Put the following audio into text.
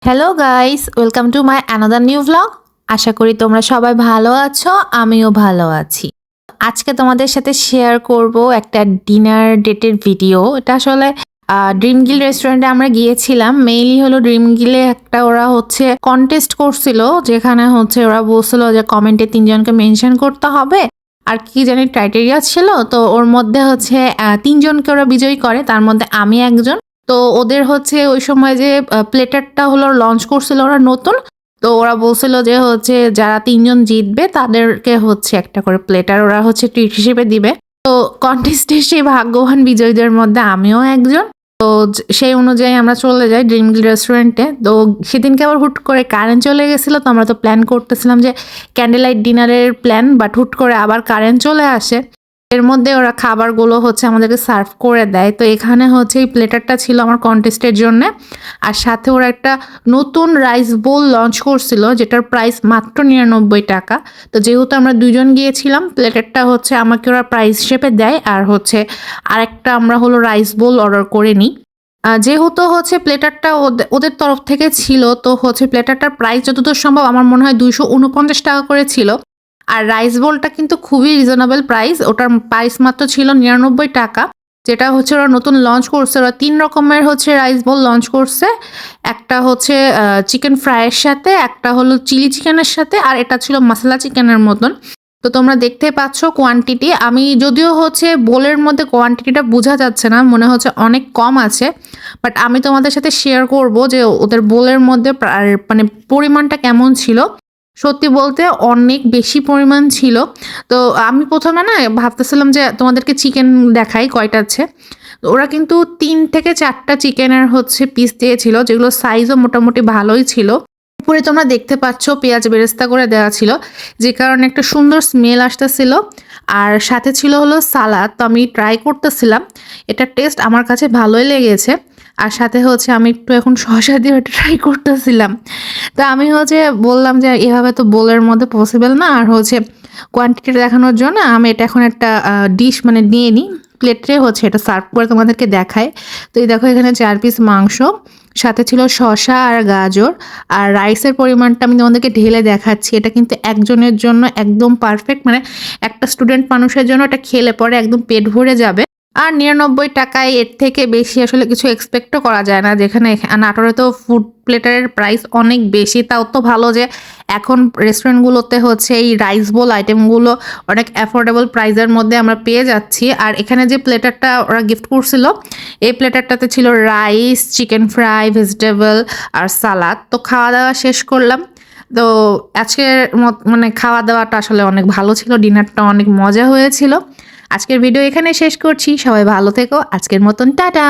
Hello guys, welcome to my another new vlog. আশা করি তোমরা সবাই ভালো আছো, আমিও ভালো আছি। আজকে তোমাদের সাথে শেয়ার করব একটা ডিনার ডেটের ভিডিও। এটা আসলে ড্রিম গিল রেস্টুরেন্টে আমরা গিয়েছিলাম। মেইনলি হলো ড্রিম গিলে একটা ওরা হচ্ছে কন্টেস্ট করছিল, যেখানে হচ্ছে ওরা বলছিল যে কমেন্টে 3জনকে মেনশন করতে হবে আর কি জানি ক্রাইটেরিয়া ছিল। তো ওর মধ্যে হচ্ছে 3জনকে ওরা বিজয়ী করে, তার মধ্যে আমি একজন। তো ওদের হচ্ছে ওই সময় যে প্লেটারটা হলো লঞ্চ করছিল ওরা নতুন। তো ওরা বলছিল যে হচ্ছে যারা 3জন জিতবে তাদেরকে হচ্ছে একটা করে প্লেটার ওরা হচ্ছে ট্রিট হিসেবে দিবে। তো কন্টেস্টের সেই ভাগ্যবান বিজয়ীদের মধ্যে আমিও একজন। তো সেই অনুযায়ী আমরা চলে যাই ড্রিম গিল রেস্টুরেন্টে। তো সেদিনকে আবার হুট করে কারেন্ট চলে গেছিলো, তো আমরা তো প্ল্যান করতেছিলাম যে ক্যান্ডেল লাইট ডিনারের প্ল্যান, বাট হুট করে আবার কারেন্ট চলে আসে। এর মধ্যে ওরা খাবারগুলো হচ্ছে আমাদেরকে সার্ভ করে দেয়। তো এখানে হচ্ছে এই প্লেটারটা ছিল আমার কন্টেস্টের জন্য, আর সাথে ওরা একটা নতুন রাইস বোল লঞ্চ করছিল যেটার প্রাইস মাত্র 99 টাকা। তো যেহেতু আমরা 2জন গিয়েছিলাম, প্লেটারটা হচ্ছে আমাকে ওরা প্রাইস হিসেবে দেয়, আর হচ্ছে আরেকটা আমরা হলো রাইস বোল অর্ডার করে নিই। যেহেতু হচ্ছে প্লেটারটা ওদের তরফ থেকে ছিল, তো হচ্ছে প্লেটারটার প্রাইস যতদূর সম্ভব আমার মনে হয় 249 টাকা করে ছিল। আর রাইস বোলটা কিন্তু খুবই রিজনেবল প্রাইস, ওটার প্রাইস মাত্র ছিল 99 টাকা। যেটা হচ্ছে ওরা নতুন লঞ্চ করছে, ওরা 3 রকমের হচ্ছে রাইস বোল লঞ্চ করছে। একটা হচ্ছে চিকেন ফ্রাইয়ের সাথে, একটা হলো চিলি চিকেনের সাথে, আর এটা ছিল মশলা চিকেনের মতন। তো তোমরা দেখতে পাচ্ছ কোয়ান্টিটি, আমি যদিও হচ্ছে বোলের মধ্যে কোয়ান্টিটিটা বোঝা যাচ্ছে না, মনে হচ্ছে অনেক কম আছে, বাট আমি তোমাদের সাথে শেয়ার করব যে ওদের বোলের মধ্যে মানে পরিমাণটা কেমন ছিল। সত্যি বলতে অনেক বেশি পরিমাণ ছিল। তো আমি প্রথমে না ভাবতেছিলাম যে তোমাদেরকে চিকেন দেখাই কয়টা আছে। ওরা কিন্তু 3 থেকে 4টা চিকেনের হচ্ছে পিস দিয়েছিল, যেগুলো সাইজও মোটামুটি ভালোই ছিল। উপরে তোমরা দেখতে পাচ্ছ পেঁয়াজ বেরেস্তা করে দেওয়া ছিল, যে কারণে একটা সুন্দর স্মেল আসতেছিল। আর সাথে ছিল হলো সালাদ। তো আমি ট্রাই করতেছিলাম, এটার টেস্ট আমার কাছে ভালোই লেগেছে। আর সাথে হচ্ছে আমি একটু এখন শসা দিয়ে ওটা ট্রাই করতেছিলাম। তো আমি হচ্ছে বললাম যে এভাবে তো বোলের মধ্যে পসিবল না, আর হচ্ছে কোয়ান্টিটি দেখানোর জন্য আমি এটা এখন একটা ডিশ মানে নিয়ে নিই, প্লেটে হচ্ছে এটা সার্ভ করে তোমাদেরকে দেখায়। তো এই দেখো এখানে 4 পিস মাংস, সাথে ছিল শসা আর গাজর। আর রাইসের পরিমাণটা আমি তোমাদেরকে ঢেলে দেখাচ্ছি, এটা কিন্তু একজনের জন্য একদম পারফেক্ট, মানে একটা স্টুডেন্ট মানুষের জন্য এটা খেলে পরে একদম পেট ভরে যাবে। আর 99 টাকায় এর থেকে বেশি আসলে কিছু এক্সপেক্টও করা যায় না, যেখানে নাটোরে তো ফুড প্লেটারের প্রাইস অনেক বেশি। তাও তো ভালো যে এখন রেস্টুরেন্টগুলোতে হচ্ছে এই রাইস বোল আইটেমগুলো অনেক অ্যাফোর্ডেবল প্রাইসের মধ্যে আমরা পেয়ে যাচ্ছি। আর এখানে যে প্লেটারটা ওরা গিফট করছিল, এই প্লেটারটাতে ছিল রাইস, চিকেন ফ্রাই, ভেজিটেবল আর সালাদ। তো খাওয়া দাওয়া শেষ করলাম। তো আজকের মানে খাওয়া দাওয়াটা আসলে অনেক ভালো ছিল, ডিনারটা অনেক মজা হয়েছিল। আজকের ভিডিও এখানে শেষ করছি, সবাই ভালো থেকো, আজকের মতন টাটা।